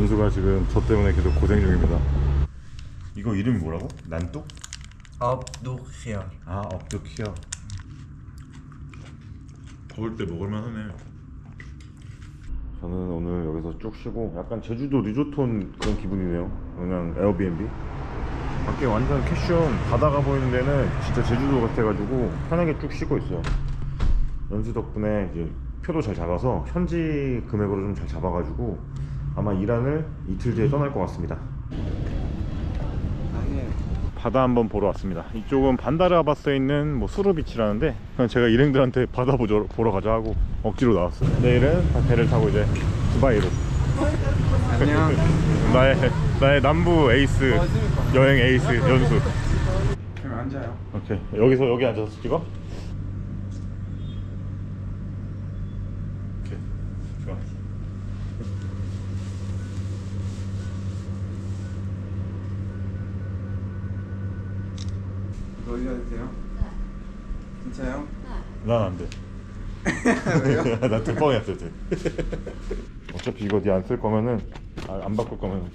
연수가 지금 저 때문에 계속 고생 중입니다. 이거 이름이 뭐라고? 난뚝? 업두키어. 아, 업두키어. 더울 때 먹을만 하네. 저는 오늘 여기서 쭉 쉬고 약간 제주도 리조트 그런 기분이네요. 그냥 에어비앤비. 밖에 완전 캐션 바다가 보이는 데는 진짜 제주도 같아가지고 편하게 쭉 쉬고 있어요. 연수 덕분에 이제 표도 잘 잡아서 현지 금액으로 좀 잘 잡아가지고 아마 이란을 이틀 뒤에 떠날 것 같습니다. 바다 한번 보러 왔습니다. 이쪽은 반다르아바스에 있는 뭐 수르비치라는데 그냥 제가 일행들한테 바다 보러 가자 하고 억지로 나왔어요. 내일은 배를 타고 이제 두바이로. 안녕. 나의 남부 에이스 여행 에이스 연수. 그럼 앉아요. 오케이, 여기 앉아서 찍어. 오케이, 좋아. 이거 올려도 돼요? 진짜요? 난 안 돼. 왜요? 나 뚜껑이야 돼. 어차피 이거 니 안 쓸 거면은 안 바꿀 거면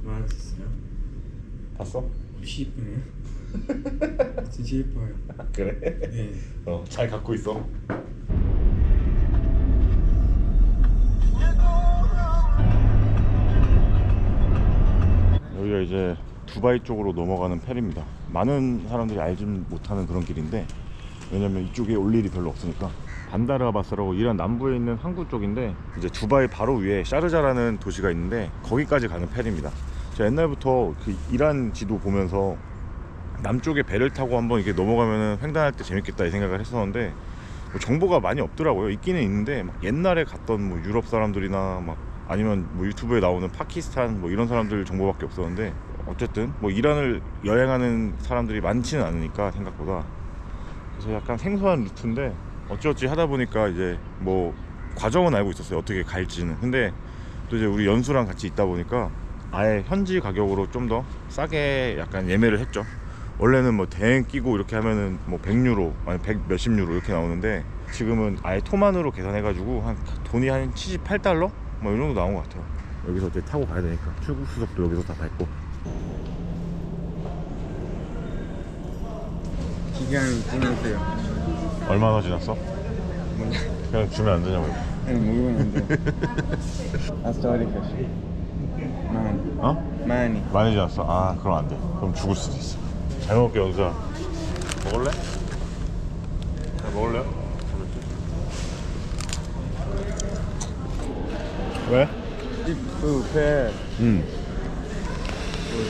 뭐 하셨어요? 봤어? 혹시 이쁘네요? 진짜 예뻐요. 그래? 네. 잘 갖고 있어. 여기가 이제 두바이 쪽으로 넘어가는 페리입니다. 많은 사람들이 알지 못하는 그런 길인데, 왜냐면 이쪽에 올 일이 별로 없으니까. 반다르아바스라고 이란 남부에 있는 항구 쪽인데, 이제 두바이 바로 위에 샤르자라는 도시가 있는데 거기까지 가는 페리입니다. 제가 옛날부터 그 이란 지도 보면서 남쪽에 배를 타고 한번 이렇게 넘어가면 횡단할 때 재밌겠다 이 생각을 했었는데, 뭐 정보가 많이 없더라고요. 있기는 있는데 막 옛날에 갔던 뭐 유럽 사람들이나 막 아니면 뭐 유튜브에 나오는 파키스탄 뭐 이런 사람들 정보밖에 없었는데, 어쨌든 뭐 이란을 여행하는 사람들이 많지는 않으니까 생각보다. 그래서 약간 생소한 루트인데 어찌어찌 하다 보니까 이제 뭐 과정은 알고 있었어요, 어떻게 갈지는. 근데 또 이제 우리 연수랑 같이 있다 보니까 아예 현지 가격으로 좀 더 싸게 약간 예매를 했죠. 원래는 뭐 대행 끼고 이렇게 하면은 뭐 100유로 아니 100 몇십 유로 이렇게 나오는데, 지금은 아예 토만으로 계산해가지고 한 돈이 한 78달러? 뭐 이 정도 나온 것 같아요. 여기서 이제 타고 가야 되니까 출국 수속도 여기서 다 밟고. 기간이 지났어요. 얼마나 지났어? 그냥 주면 안 되냐고. 아니 먹으면 안 돼. 아스토리카시. 많이. 어? 많이. 많이 지났어? 아, 그럼 안 돼. 그럼 죽을 수도 있어. 잘 먹을게, 연수야. 먹을래? 잘 먹을래요? 왜? 집부페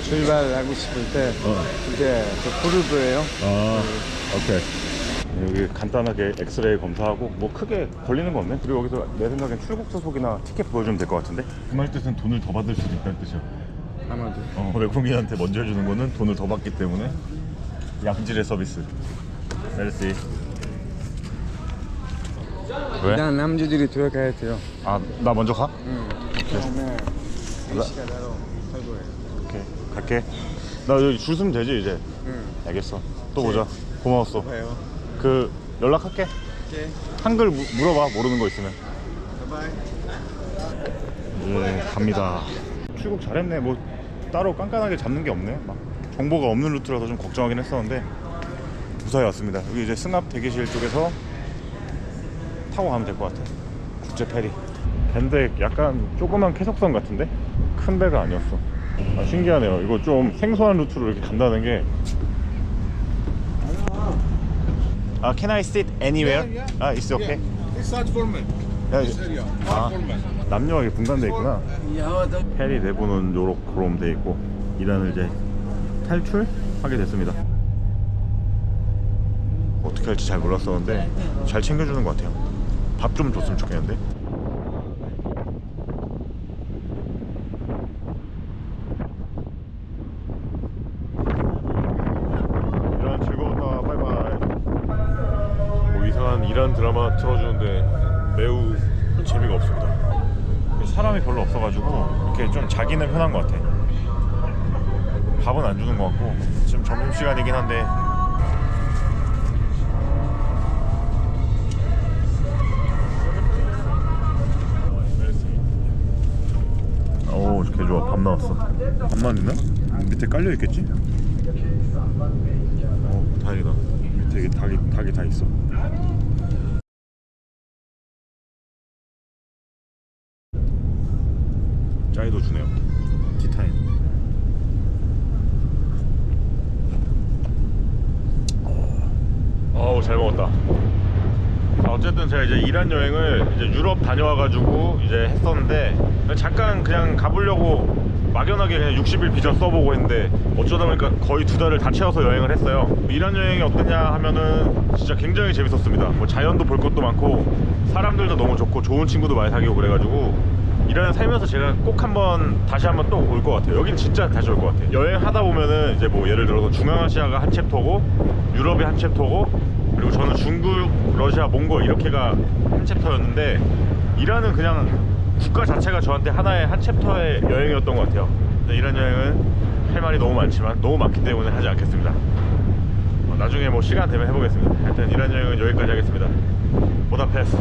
출발하고 싶을 때 이제 저 그룹이에요. 아, 오케이. 여기 간단하게 엑스레이 검사하고 뭐 크게 걸리는 거 없네. 그리고 여기서 내 생각엔 출국 소속이나 티켓 보여주면 될 것 같은데? 그 말 뜻은 돈을 더 받을 수도 있다는 뜻이야. 아마도. 외국인한테 먼저 해주는 거는 돈을 더 받기 때문에 양질의 서비스. 메르시. 왜? 일단 남자들이 들어가야 돼요. 아, 나 먼저 가? 응. 그다음에 A씨가 따로 할 거예요. 오케이, 갈게. 나 여기 줄 서면 되지 이제? 응. 알겠어. 또 보자. 고마웠어. 봐요. 그 연락할게. 오케이. 한글 물어봐, 모르는 거 있으면. 바이바이. 이제 갑니다. 출국 잘했네. 뭐 따로 깐깐하게 잡는 게 없네. 막 정보가 없는 루트라서 좀 걱정하긴 했었는데 무사히 왔습니다. 여기 이제 승합 대기실 쪽에서 타고 가면 될 것 같아. 국제 페리. 근데 약간 조그만 캐석선 같은데? 큰 배가 아니었어. 아, 신기하네요. 이거 좀 생소한 루트로 이렇게 간다는 게. Can I sit anywhere? Yeah, yeah. 아, it's okay. It's not for men. 야, This area, not 아, for men. 남녀가 이렇게 분간돼 있구나. 페리 내부는 요렇게 돼 있고, 이란을 이제 탈출하게 됐습니다. 어떻게 할지 잘 몰랐었는데 잘 챙겨주는 것 같아요. 밥 좀 줬으면 좋겠는데. 이란 즐거웠다. 바이바이. 뭐 이상한 이란 드라마 틀어주는데 매우 재미가 없습니다. 사람이 별로 없어가지고 이렇게 좀 자기는 편한 것 같아. 밥은 안 주는 것 같고, 지금 점심시간이긴 한데 안 나왔어. 안 나왔나? 밑에 깔려 있겠지? 다행이다. 밑에 이게 닭이 다 있어. 짜이도 주네요. 티타임. 어우, 잘 먹었다. 어쨌든 제가 이제 이란 여행을 이제 유럽 다녀와가지고 이제 했었는데, 잠깐 그냥 가보려고 막연하게 그냥 60일 비자 써보고 했는데, 어쩌다 보니까 거의 2달을 다 채워서 여행을 했어요. 이란 여행이 어떠냐 하면은 진짜 굉장히 재밌었습니다. 뭐 자연도 볼 것도 많고 사람들도 너무 좋고 좋은 친구도 많이 사귀고 그래가지고 이란에 살면서 제가 꼭 다시 한번 또 올 것 같아요. 여긴 진짜 다시 올 것 같아요. 여행하다 보면은 이제 뭐 예를 들어서 중앙아시아가 한 챕터고 유럽이 한 챕터고, 그리고 저는 중국, 러시아, 몽골 이렇게가 한 챕터였는데, 이란은 그냥 국가 자체가 저한테 하나의 한 챕터의 여행이었던 것 같아요. 이란 여행은 할 말이 너무 많지만 너무 많기 때문에 하지 않겠습니다. 나중에 뭐 시간 되면 해보겠습니다. 하여튼 이란 여행은 여기까지 하겠습니다. 보다페스트.